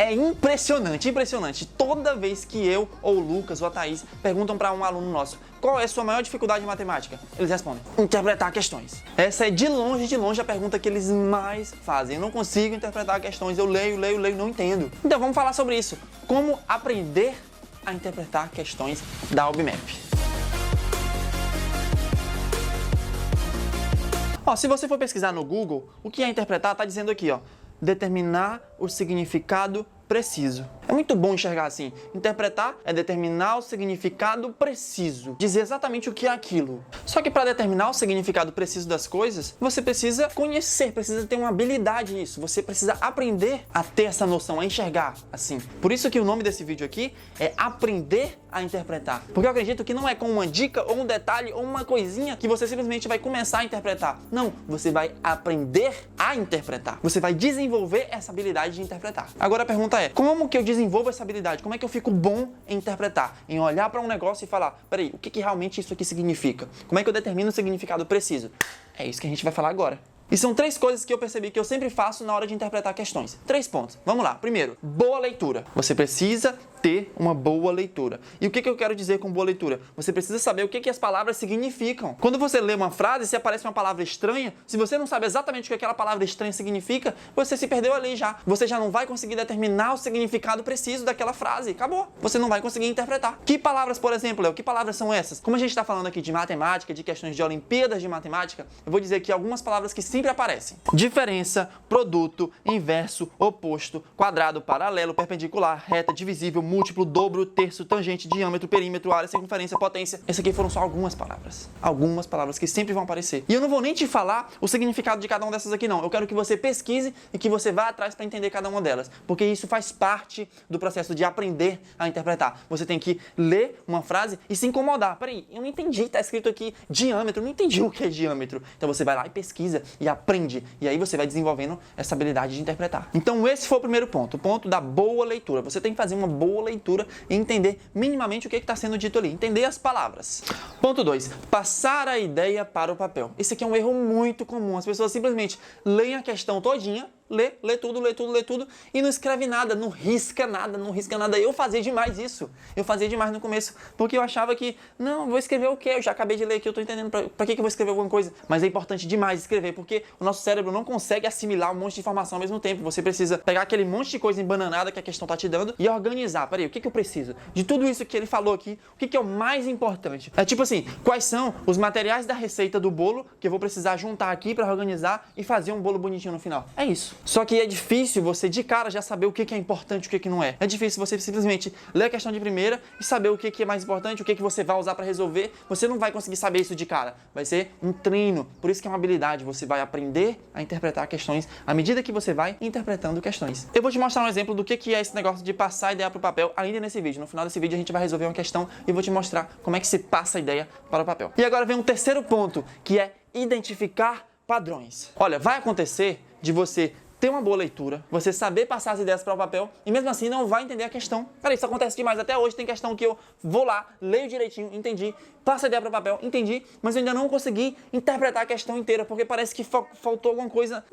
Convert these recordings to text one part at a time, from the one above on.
É impressionante, impressionante. Toda vez que eu, ou o Lucas, ou a Thaís perguntam para um aluno nosso qual é a sua maior dificuldade em matemática, eles respondem: interpretar questões. Essa é de longe a pergunta que eles mais fazem. Eu não consigo interpretar questões, eu leio, não entendo. Então vamos falar sobre isso. Como aprender a interpretar questões da OBMAP. Ó, se você for pesquisar no Google, o que é interpretar está dizendo aqui, ó, determinar o significado preciso. É muito bom enxergar assim. Interpretar é determinar o significado preciso, dizer exatamente o que é aquilo. Só que para determinar o significado preciso das coisas, você precisa conhecer, precisa ter uma habilidade nisso. Você precisa aprender a ter essa noção, a enxergar assim. Por isso que o nome desse vídeo aqui é aprender a interpretar. Porque eu acredito que não é com uma dica ou um detalhe ou uma coisinha que você simplesmente vai começar a interpretar. Não, você vai aprender a interpretar. Você vai desenvolver essa habilidade de interpretar. Agora a pergunta é: como que eu desenvolvo essa habilidade? Como é que eu fico bom em interpretar? Em olhar para um negócio e falar: peraí, o que realmente isso aqui significa? Como é que eu determino o significado preciso? É isso que a gente vai falar agora. E são 3 coisas que eu percebi que eu sempre faço na hora de interpretar questões. 3 pontos. Vamos lá. Primeiro, boa leitura. Você precisa ter uma boa leitura. E o que eu quero dizer com boa leitura? Você precisa saber o que as palavras significam. Quando você lê uma frase, se aparece uma palavra estranha, se você não sabe exatamente o que aquela palavra estranha significa, você se perdeu ali já. Você já não vai conseguir determinar o significado preciso daquela frase. Acabou. Você não vai conseguir interpretar. Que palavras, por exemplo, Léo? Que palavras são essas? Como a gente está falando aqui de matemática, de questões de Olimpíadas de matemática, eu vou dizer aqui algumas palavras que sempre aparecem. Diferença, produto, inverso, oposto, quadrado, paralelo, perpendicular, reta, divisível, múltiplo, dobro, terço, tangente, diâmetro, perímetro, área, circunferência, potência. Essas aqui foram só algumas palavras. Algumas palavras que sempre vão aparecer. E eu não vou nem te falar o significado de cada uma dessas aqui, não. Eu quero que você pesquise e que você vá atrás para entender cada uma delas. Porque isso faz parte do processo de aprender a interpretar. Você tem que ler uma frase e se incomodar. Peraí, eu não entendi. Tá escrito aqui diâmetro. Eu não entendi o que é diâmetro. Então você vai lá e pesquisa e aprende. E aí você vai desenvolvendo essa habilidade de interpretar. Então esse foi o primeiro ponto. O ponto da boa leitura. Você tem que fazer uma boa leitura e entender minimamente o que está sendo dito ali, entender as palavras. Ponto 2, passar a ideia para o papel. Esse aqui é um erro muito comum, as pessoas simplesmente leem a questão todinha, lê tudo e não escreve nada, não risca nada. Eu fazia demais isso. Eu fazia demais no começo, porque eu achava que, não, vou escrever o quê? Eu já acabei de ler aqui, eu tô entendendo pra que eu vou escrever alguma coisa. Mas é importante demais escrever, porque o nosso cérebro não consegue assimilar um monte de informação ao mesmo tempo. Você precisa pegar aquele monte de coisa embananada que a questão tá te dando e organizar. Peraí, o que eu preciso? De tudo isso que ele falou aqui, o que é o mais importante? É tipo assim, quais são os materiais da receita do bolo que eu vou precisar juntar aqui pra organizar e fazer um bolo bonitinho no final? É isso. Só que é difícil você de cara já saber o que é importante e o que não é. É difícil você simplesmente ler a questão de primeira e saber o que é mais importante, o que você vai usar para resolver. Você não vai conseguir saber isso de cara. Vai ser um treino. Por isso que é uma habilidade. Você vai aprender a interpretar questões à medida que você vai interpretando questões. Eu vou te mostrar um exemplo do que é esse negócio de passar a ideia para o papel ainda nesse vídeo. No final desse vídeo a gente vai resolver uma questão e vou te mostrar como é que se passa a ideia para o papel. E agora vem um terceiro ponto, que é identificar padrões. Olha, vai acontecer de você ter uma boa leitura, você saber passar as ideias para o papel e mesmo assim não vai entender a questão. Peraí, isso acontece demais. Até hoje tem questão que eu vou lá, leio direitinho, entendi, passo a ideia para o papel, entendi, mas eu ainda não consegui interpretar a questão inteira, porque parece que faltou alguma coisa.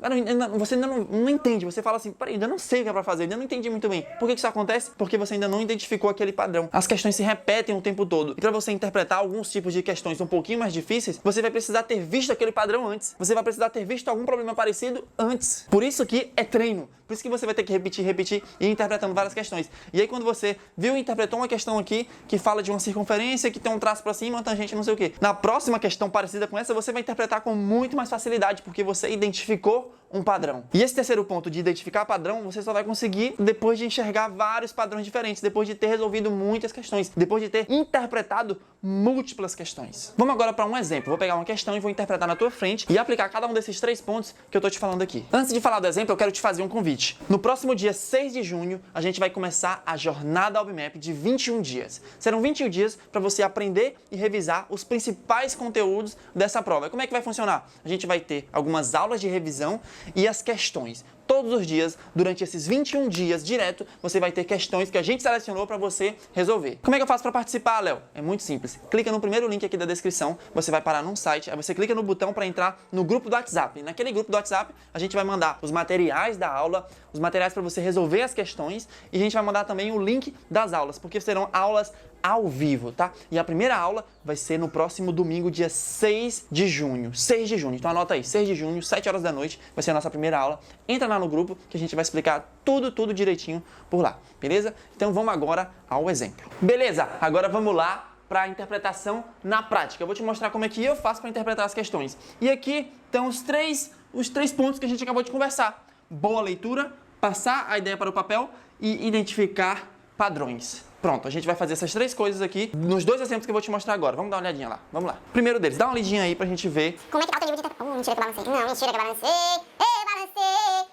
Você ainda não entende, você fala assim, peraí, ainda não sei o que é para fazer, ainda não entendi muito bem. Por que isso acontece? Porque você ainda não identificou aquele padrão. As questões se repetem o tempo todo. E para você interpretar alguns tipos de questões um pouquinho mais difíceis, você vai precisar ter visto aquele padrão antes. Você vai precisar ter visto algum problema parecido antes. Por isso que é treino. Por isso que você vai ter que repetir e ir interpretando várias questões. E aí quando você viu e interpretou uma questão aqui que fala de uma circunferência, que tem um traço para cima, uma tangente, não sei o quê. Na próxima questão parecida com essa, você vai interpretar com muito mais facilidade, porque você identificou um padrão. E esse terceiro ponto de identificar padrão, você só vai conseguir depois de enxergar vários padrões diferentes, depois de ter resolvido muitas questões, depois de ter interpretado múltiplas questões. Vamos agora para um exemplo. Vou pegar uma questão e vou interpretar na tua frente e aplicar cada um desses 3 pontos que eu tô te falando aqui. Antes de falar do exemplo, eu quero te fazer um convite. No próximo dia 6 de junho, a gente vai começar a jornada OBMAP de 21 dias. Serão 21 dias para você aprender e revisar os principais conteúdos dessa prova. Como é que vai funcionar? A gente vai ter algumas aulas de revisão e as questões. todos os dias, durante esses 21 dias direto, você vai ter questões que a gente selecionou para você resolver. Como é que eu faço para participar, Léo? É muito simples. Clica no primeiro link aqui da descrição, você vai parar num site, aí você clica no botão para entrar no grupo do WhatsApp. E naquele grupo do WhatsApp, a gente vai mandar os materiais da aula, os materiais para você resolver as questões, e a gente vai mandar também o link das aulas, porque serão aulas ao vivo, tá? E a primeira aula vai ser no próximo domingo, dia 6 de junho. 6 de junho. Então anota aí, 6 de junho, 7 horas da noite, vai ser a nossa primeira aula. Entra lá no grupo que a gente vai explicar tudo direitinho por lá, beleza? Então vamos agora ao exemplo. Beleza, agora vamos lá para a interpretação na prática. Eu vou te mostrar como é que eu faço para interpretar as questões. E aqui estão os três pontos que a gente acabou de conversar. Boa leitura, passar a ideia para o papel e identificar padrões. Pronto, a gente vai fazer essas três coisas aqui nos dois exemplos que eu vou te mostrar agora. Vamos dar uma olhadinha lá. Vamos lá. Primeiro deles, dá uma olhadinha aí pra gente ver. Como é que tá o teu livro de interpretação? Mentira que eu balancei. Não, mentira que eu balancei.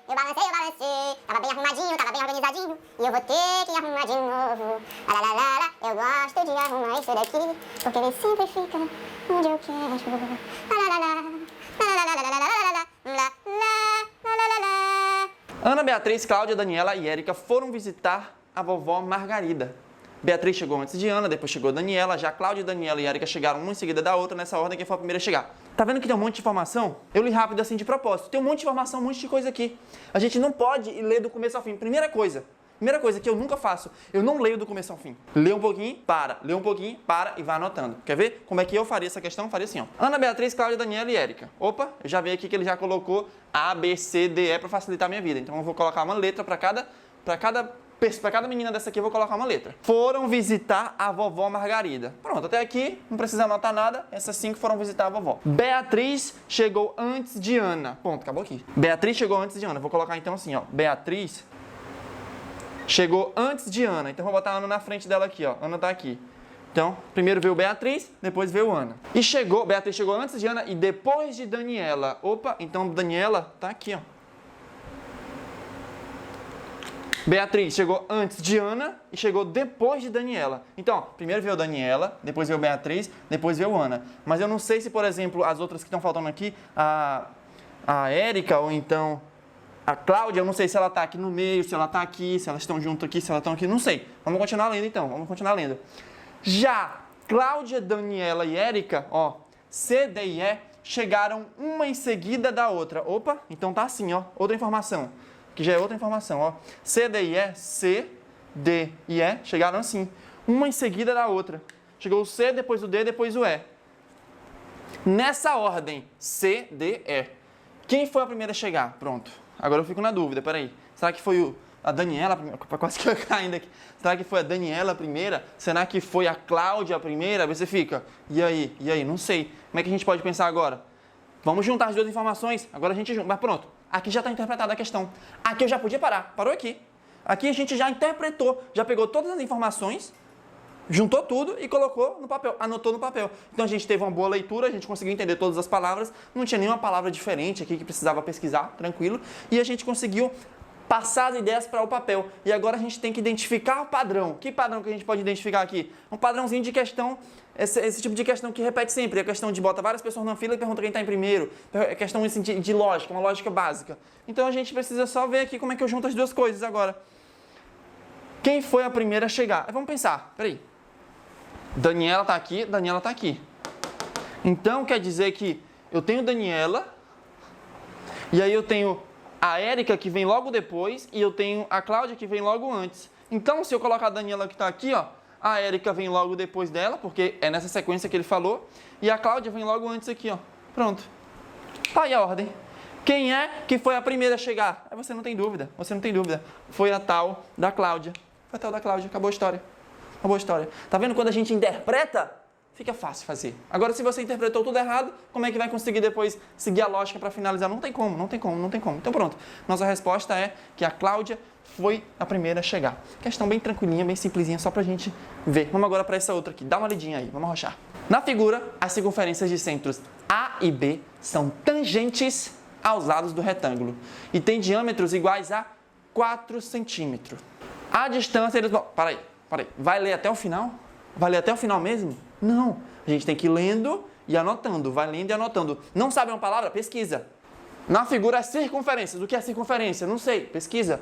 Eu balancei. Tava bem arrumadinho, tava bem organizadinho. E eu vou ter que arrumar de novo. Lalalala, eu gosto de arrumar isso daqui. Porque ele sempre fica onde eu quero. Lalalala, Ana, Beatriz, Cláudia, Daniela e Érica foram visitar a vovó Margarida. Beatriz chegou antes de Ana, depois chegou Daniela, já Cláudia, Daniela e Érica chegaram uma em seguida da outra, nessa ordem quem foi a primeira a chegar. Tá vendo que tem um monte de informação? Eu li rápido assim de propósito. Tem um monte de informação, um monte de coisa aqui. A gente não pode ler do começo ao fim. Primeira coisa que eu nunca faço, eu não leio do começo ao fim. Lê um pouquinho, para. Lê um pouquinho, para e vai anotando. Quer ver como é que eu faria essa questão? Faria assim, ó. Ana, Beatriz, Cláudia, Daniela e Érica. Opa, eu já vi aqui que ele já colocou A, B, C, D, E para facilitar a minha vida. Então eu vou colocar uma letra para cada menina dessa aqui eu vou colocar uma letra. Foram visitar a vovó Margarida. Pronto, até aqui não precisa anotar nada. Essas 5 foram visitar a vovó. Beatriz chegou antes de Ana. Ponto, acabou aqui. Beatriz chegou antes de Ana. Vou colocar então assim, ó. Beatriz chegou antes de Ana. Então vou botar a Ana na frente dela aqui, ó. Ana tá aqui. Então, primeiro veio Beatriz, depois veio Ana. E Beatriz chegou antes de Ana e depois de Daniela. Opa, então Daniela tá aqui, ó. Beatriz chegou antes de Ana e chegou depois de Daniela. Então, primeiro veio Daniela, depois veio Beatriz, depois veio Ana. Mas eu não sei se, por exemplo, as outras que estão faltando aqui, a Érica ou então a Cláudia, eu não sei se ela está aqui no meio, se ela está aqui, se elas estão junto aqui, se elas estão aqui, não sei. Vamos continuar lendo então, vamos continuar lendo. Já Cláudia, Daniela e Érica, ó, C, D e E, chegaram uma em seguida da outra. Opa, então tá assim, ó, outra informação. Que já é outra informação, ó. C, D e E, C, D e E chegaram assim, uma em seguida da outra. Chegou o C, depois o D, depois o E. Nessa ordem, C, D, E. Quem foi a primeira a chegar? Pronto. Agora eu fico na dúvida, peraí. Será que foi a Daniela a primeira? Quase que eu caio ainda aqui. Será que foi a Daniela a primeira? Será que foi a Cláudia a primeira? Aí você fica, e aí? Não sei. Como é que a gente pode pensar agora? Vamos juntar as duas informações, agora a gente junta. Mas pronto, aqui já está interpretada a questão. Aqui eu já podia parar, parou aqui. Aqui a gente já interpretou, já pegou todas as informações, juntou tudo e colocou no papel, anotou no papel. Então a gente teve uma boa leitura, a gente conseguiu entender todas as palavras, não tinha nenhuma palavra diferente aqui que precisava pesquisar, tranquilo. E a gente conseguiu passar as ideias para o papel. E agora a gente tem que identificar o padrão. Que padrão que a gente pode identificar aqui? Um padrãozinho de questão, esse tipo de questão que repete sempre. É a questão de bota várias pessoas na fila e pergunta quem está em primeiro. É questão assim, de lógica, uma lógica básica. Então a gente precisa só ver aqui como é que eu junto as duas coisas agora. Quem foi a primeira a chegar? Vamos pensar, peraí. Daniela está aqui, Daniela está aqui. Então quer dizer que eu tenho Daniela, e aí eu tenho a Érica que vem logo depois e eu tenho a Cláudia que vem logo antes. Então, se eu colocar a Daniela que está aqui, ó, a Érica vem logo depois dela, porque é nessa sequência que ele falou, e a Cláudia vem logo antes aqui, ó. Pronto. Tá aí a ordem. Quem é que foi a primeira a chegar? Você não tem dúvida, Foi a tal da Cláudia. Foi a tal da Cláudia, acabou a história. Acabou a história. Tá vendo quando a gente interpreta? Fica fácil fazer. Agora, se você interpretou tudo errado, como é que vai conseguir depois seguir a lógica para finalizar? Não tem como. Então pronto. Nossa resposta é que a Cláudia foi a primeira a chegar. Questão bem tranquilinha, bem simplesinha, só pra gente ver. Vamos agora para essa outra aqui. Dá uma lidinha aí, vamos arrochar. Na figura, as circunferências de centros A e B são tangentes aos lados do retângulo e têm diâmetros iguais a 4 centímetros. A distância eles vão... Para aí. Vai ler até o final? Vai ler até o final mesmo? Não. A gente tem que ir lendo e anotando. Vai lendo e anotando. Não sabe uma palavra? Pesquisa. Na figura, as circunferências. O que é circunferência? Não sei, pesquisa.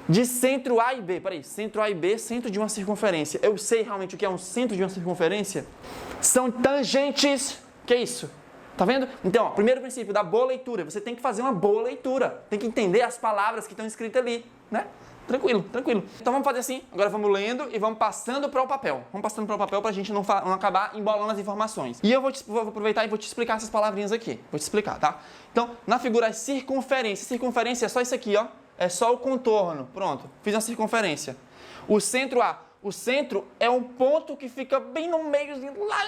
De centro A e B. Peraí, centro A e B, centro de uma circunferência. Eu sei realmente o que é um centro de uma circunferência? São tangentes. Que é isso? Tá vendo? Então, ó, primeiro princípio da boa leitura. Você tem que fazer uma boa leitura. Tem que entender as palavras que estão escritas ali, né? Tranquilo, tranquilo. Então vamos fazer assim. Agora vamos lendo e vamos passando para o papel. Vamos passando para o papel para a gente não acabar embolando as informações. E eu vou aproveitar e vou te explicar essas palavrinhas aqui. Vou te explicar, tá? Então, na figura circunferência. Circunferência é só isso aqui, ó. É só o contorno. Pronto. Fiz uma circunferência. O centro A. O centro é um ponto que fica bem no meio, lá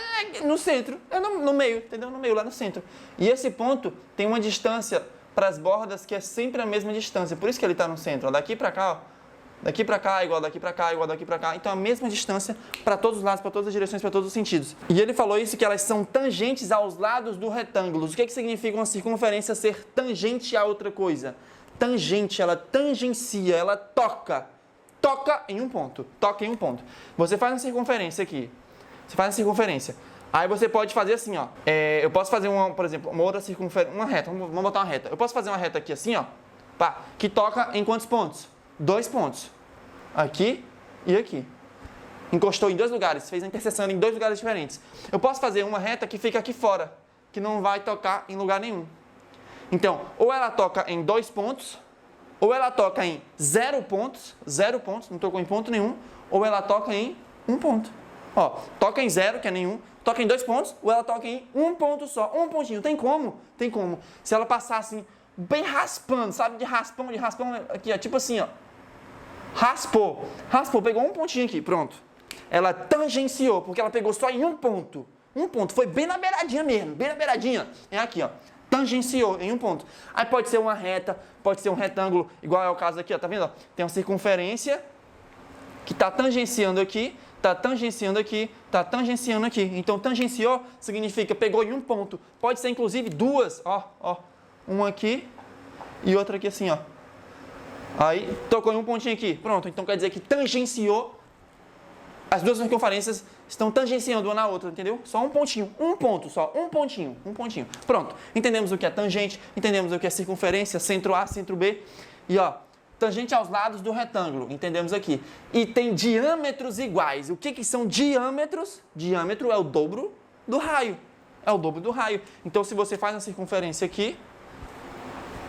no centro. É no meio, entendeu? No meio, lá no centro. E esse ponto tem uma distância para as bordas que é sempre a mesma distância. Por isso que ele está no centro. Ó, daqui para cá, ó. Daqui para cá, igual daqui para cá, igual daqui para cá. Então, a mesma distância para todos os lados, para todas as direções, para todos os sentidos. E ele falou isso, que elas são tangentes aos lados do retângulo. O que significa uma circunferência ser tangente a outra coisa? Tangente, ela tangencia, ela toca. Toca em um ponto. Toca em um ponto. Você faz uma circunferência aqui. Você faz uma circunferência. Aí você pode fazer assim, ó. Eu posso fazer, por exemplo, uma outra circunferência, uma reta. Vamos botar uma reta. Eu posso fazer uma reta aqui assim, ó. Pá, que toca em quantos pontos? 2 pontos. Aqui e aqui. Encostou em 2 lugares. Fez a interseção em 2 lugares diferentes. Eu posso fazer uma reta que fica aqui fora. Que não vai tocar em lugar nenhum. Então, ou ela toca em 2 pontos, ou ela toca em 0 pontos, não tocou em ponto nenhum, ou ela toca em 1 ponto. Ó, toca em 0, que é nenhum, toca em 2 pontos, ou ela toca em 1 ponto só, 1 pontinho. Tem como? Tem como. Se ela passar assim, bem raspando, sabe? De raspão, aqui, ó, tipo assim, ó. Raspou, pegou 1 pontinho aqui, pronto. Ela tangenciou, porque ela pegou só em 1 ponto. 1 ponto, foi bem na beiradinha mesmo, bem na beiradinha. É aqui, ó. Tangenciou em 1 ponto. Aí pode ser uma reta, pode ser um retângulo, igual é o caso aqui, ó, tá vendo? Ó? Tem uma circunferência que está tangenciando aqui, está tangenciando aqui, está tangenciando aqui. Então, tangenciou significa pegou em 1 ponto. Pode ser, inclusive, 2, ó. Uma aqui e outra aqui assim, ó. Aí, tocou em 1 pontinho aqui. Pronto, então quer dizer que tangenciou. As 2 circunferências estão tangenciando uma na outra, entendeu? Só 1 pontinho, 1 ponto, só 1 pontinho, 1 pontinho. Pronto, entendemos o que é tangente, entendemos o que é circunferência, centro A, centro B. E ó, tangente aos lados do retângulo, entendemos aqui. E tem diâmetros iguais. O que são diâmetros? Diâmetro é o dobro do raio. É o dobro do raio. Então, se você faz uma circunferência aqui,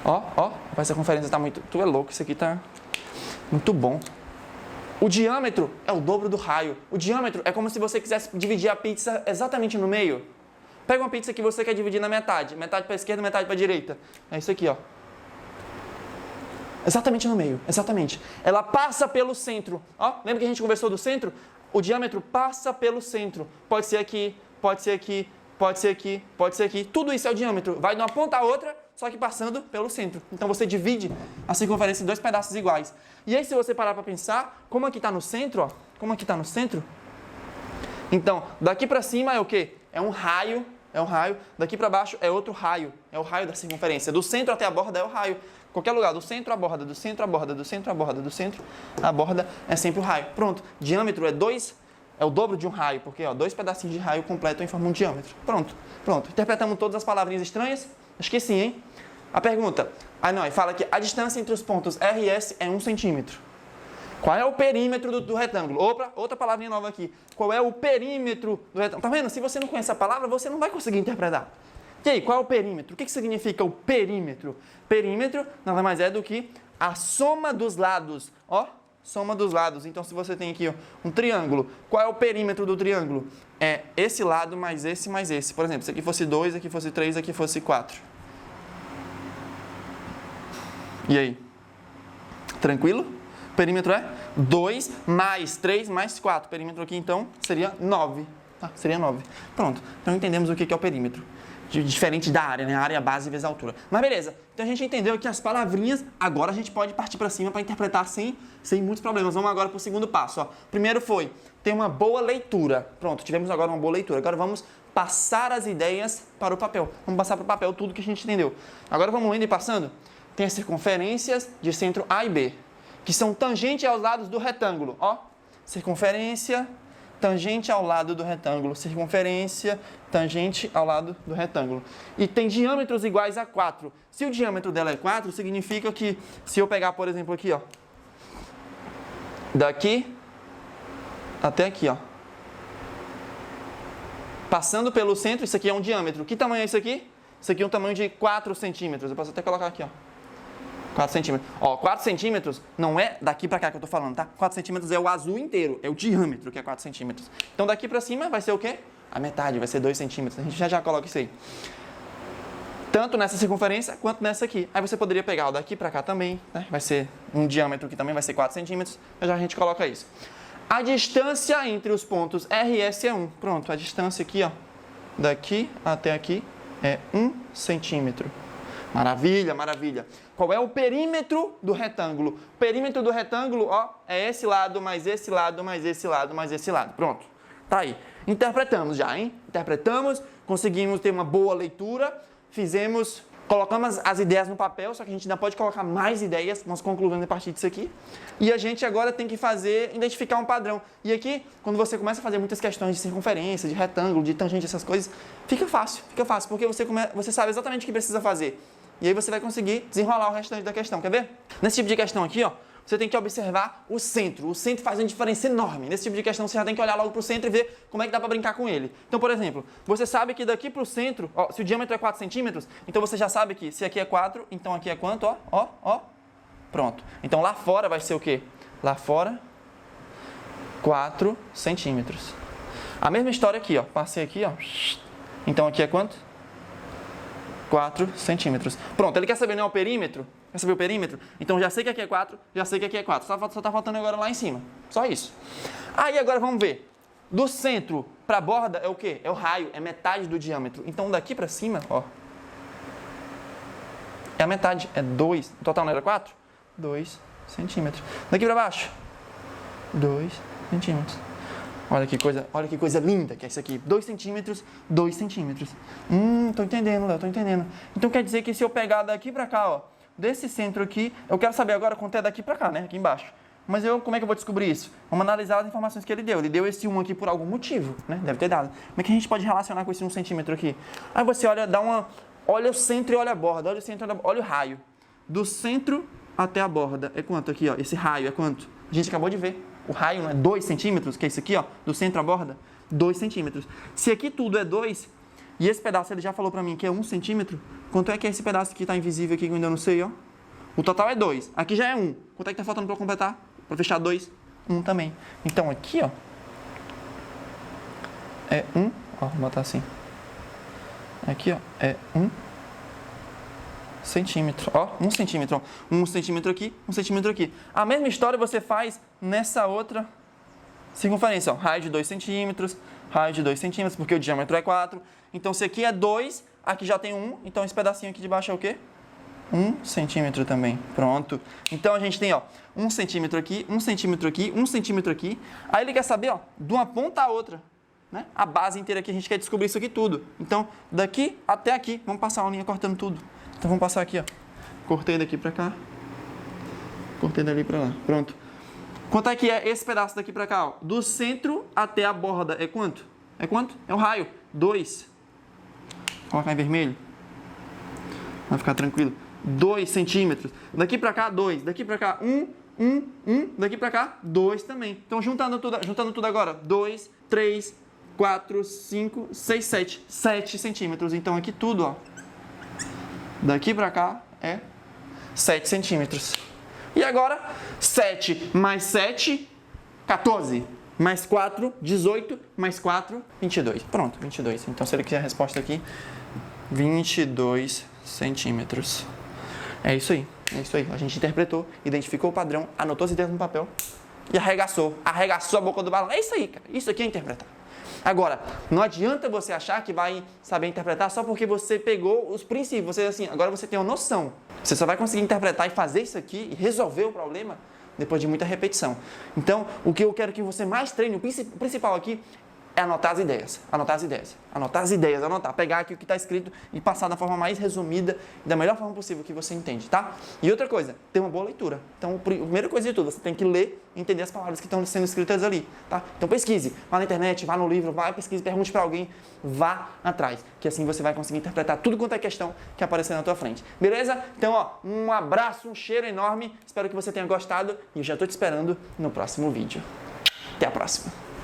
ó, a circunferência tá muito... Tu é louco, isso aqui tá muito bom. O diâmetro é o dobro do raio. O diâmetro é como se você quisesse dividir a pizza exatamente no meio. Pega uma pizza que você quer dividir na metade. Metade para a esquerda, metade para a direita. É isso aqui, ó. Exatamente no meio, exatamente. Ela passa pelo centro. Ó, lembra que a gente conversou do centro? O diâmetro passa pelo centro. Pode ser aqui, pode ser aqui, pode ser aqui, pode ser aqui. Tudo isso é o diâmetro. Vai de uma ponta a outra, só que passando pelo centro. Então, você divide a circunferência em 2 pedaços iguais. E aí, se você parar para pensar, como aqui está no centro, ó, como aqui está no centro, então, daqui para cima é o quê? É um raio, daqui para baixo é outro raio, é o raio da circunferência. Do centro até a borda é o raio. Qualquer lugar, do centro à borda, do centro à borda, do centro à borda, do centro à borda, é sempre o raio. Pronto, diâmetro é 2, é o dobro de um raio, porque ó, 2 pedacinhos de raio completam e formam um diâmetro. Pronto. Interpretamos todas as palavrinhas estranhas? Acho que sim, hein? A pergunta, fala que a distância entre os pontos R e S é 1 centímetro. Qual é o perímetro do retângulo? Outra palavrinha nova aqui. Qual é o perímetro do retângulo? Tá vendo? Se você não conhece a palavra, você não vai conseguir interpretar. E aí, qual é o perímetro? O que significa o perímetro? Perímetro nada mais é do que a soma dos lados. Ó, soma dos lados. Então, se você tem aqui ó, um triângulo, qual é o perímetro do triângulo? É esse lado mais esse mais esse. Por exemplo, se aqui fosse 2, aqui fosse 3, aqui fosse 4. E aí? Tranquilo? O perímetro é 2 mais 3 mais 4. O perímetro aqui, então, seria 9. Tá? Seria 9. Pronto. Então, entendemos o que é o perímetro. Diferente da área, né? A área base vezes a altura. Mas beleza. Então, a gente entendeu que as palavrinhas, agora a gente pode partir para cima para interpretar sem muitos problemas. Vamos agora para o segundo passo. Ó. Primeiro foi ter uma boa leitura. Pronto, tivemos agora uma boa leitura. Agora vamos passar as ideias para o papel. Vamos passar para o papel tudo que a gente entendeu. Agora vamos lendo e passando. Tem as circunferências de centro A e B, que são tangentes aos lados do retângulo. Ó, circunferência tangente ao lado do retângulo. Circunferência, tangente ao lado do retângulo. E tem diâmetros iguais a 4. Se o diâmetro dela é 4, significa que se eu pegar, por exemplo, aqui, ó, daqui até aqui, ó, passando pelo centro, isso aqui é um diâmetro. Que tamanho é isso aqui? Isso aqui é um tamanho de 4 centímetros. Eu posso até colocar aqui, ó. 4 centímetros. Ó, 4 centímetros não é daqui pra cá que eu tô falando, tá? 4 centímetros é o azul inteiro, é o diâmetro que é 4 centímetros. Então daqui pra cima vai ser o quê? A metade, vai ser 2 centímetros. A gente já coloca isso aí. Tanto nessa circunferência quanto nessa aqui. Aí você poderia pegar o daqui pra cá também, né? Vai ser um diâmetro que também vai ser 4 centímetros. Já a gente coloca isso. A distância entre os pontos R e S é 1. Pronto, a distância aqui, ó, daqui até aqui é 1 centímetro. Maravilha, maravilha. Qual é o perímetro do retângulo? O perímetro do retângulo, ó, é esse lado, mais esse lado, mais esse lado, mais esse lado. Pronto. Tá aí. Interpretamos já, hein? Interpretamos, conseguimos ter uma boa leitura, fizemos, colocamos as ideias no papel, só que a gente ainda pode colocar mais ideias, nós concluímos a partir disso aqui. E a gente agora tem que identificar um padrão. E aqui, quando você começa a fazer muitas questões de circunferência, de retângulo, de tangente, essas coisas, fica fácil, porque você sabe exatamente o que precisa fazer. E aí você vai conseguir desenrolar o restante da questão, quer ver? Nesse tipo de questão aqui, ó, você tem que observar o centro. O centro faz uma diferença enorme. Nesse tipo de questão, você já tem que olhar logo para o centro e ver como é que dá para brincar com ele. Então, por exemplo, você sabe que daqui para o centro, ó, se o diâmetro é 4 centímetros, então você já sabe que se aqui é 4, então aqui é quanto? Ó, ó, ó. Pronto. Então, lá fora vai ser o quê? Lá fora, 4 centímetros. A mesma história aqui, ó. Passei aqui, ó. Então, aqui é quanto? 4 centímetros. Pronto, ele quer saber, não é o perímetro? Quer saber o perímetro? Então, já sei que aqui é 4, já sei que aqui é 4. Só tá faltando agora lá em cima. Só isso. Aí, agora vamos ver. Do centro para a borda é o quê? É o raio, é metade do diâmetro. Então, daqui para cima, ó, é a metade, é 2. O total não era 4? 2 centímetros. Daqui para baixo, 2 centímetros. Olha que coisa linda que é isso aqui. 2 centímetros, 2 centímetros. Tô entendendo, Léo, tô entendendo. Então quer dizer que se eu pegar daqui pra cá, ó, desse centro aqui, eu quero saber agora quanto é daqui pra cá, né? Aqui embaixo. Mas como é que eu vou descobrir isso? Vamos analisar as informações que ele deu. Ele deu esse 1 aqui por algum motivo, né? Deve ter dado. Como é que a gente pode relacionar com esse 1 centímetro aqui? Aí você olha, olha o centro e olha a borda. Olha o centro, olha o raio. Do centro até a borda é quanto aqui, ó? Esse raio é quanto? A gente acabou de ver. O raio não é 2 centímetros, que é isso aqui, ó, do centro à borda? 2 centímetros. Se aqui tudo é 2, e esse pedaço ele já falou pra mim que é 1 centímetro, quanto é que é esse pedaço que tá invisível aqui que eu ainda não sei, ó? O total é 2. Aqui já é 1. Quanto é que tá faltando pra completar? Pra fechar 2? 1 também. Então aqui, ó, é 1, ó, vou botar assim. Aqui, ó, é 1 centímetro, ó, 1 centímetro, ó. 1 centímetro aqui, 1 centímetro aqui. A mesma história você faz nessa outra circunferência, ó, raio de 2 centímetros, raio de 2 centímetros, porque o diâmetro é 4. Então, se aqui é 2, aqui já tem 1, então esse pedacinho aqui de baixo é o quê? 1 centímetro também, pronto. Então, a gente tem, ó, 1 centímetro aqui, 1 centímetro aqui, 1 centímetro aqui. Aí ele quer saber, ó, de uma ponta a outra, né? A base inteira aqui, a gente quer descobrir isso aqui tudo. Então, daqui até aqui, vamos passar uma linha cortando tudo. Então, vamos passar aqui, ó. Cortei daqui pra cá. Cortei dali pra lá. Pronto. Quanto é que é esse pedaço daqui pra cá, ó? Do centro até a borda é quanto? É quanto? É o raio. 2. Vou colocar em vermelho. Vai ficar tranquilo. 2 centímetros. Daqui pra cá, 2. Daqui pra cá, 1. Daqui pra cá, 2 também. Então, juntando tudo agora. 2, 3, 4, 5, 6, 7. 7 centímetros. Então, aqui tudo, ó. Daqui pra cá é 7 centímetros. E agora, 7 mais 7, 14. Mais 4, 18. Mais 4, 22. Pronto, 22. Então, se ele quiser a resposta aqui, 22 centímetros. É isso aí. É isso aí. A gente interpretou, identificou o padrão, anotou as ideias no papel e arregaçou a boca do balão. É isso aí, cara. Isso aqui é interpretar. Agora, não adianta você achar que vai saber interpretar só porque você pegou os princípios. Você, assim, agora você tem uma noção. Você só vai conseguir interpretar e fazer isso aqui e resolver o problema depois de muita repetição. Então, o que eu quero que você mais treine, o principal aqui, é anotar as ideias, pegar aqui o que está escrito e passar da forma mais resumida e da melhor forma possível que você entende, tá? E outra coisa, ter uma boa leitura. Então, a primeira coisa de tudo, você tem que ler e entender as palavras que estão sendo escritas ali, tá? Então, pesquise, vá na internet, vá no livro, vá, pesquise, pergunte para alguém, vá atrás, que assim você vai conseguir interpretar tudo quanto é questão que aparecer na tua frente, beleza? Então, ó, um abraço, um cheiro enorme, espero que você tenha gostado e eu já estou te esperando no próximo vídeo. Até a próxima!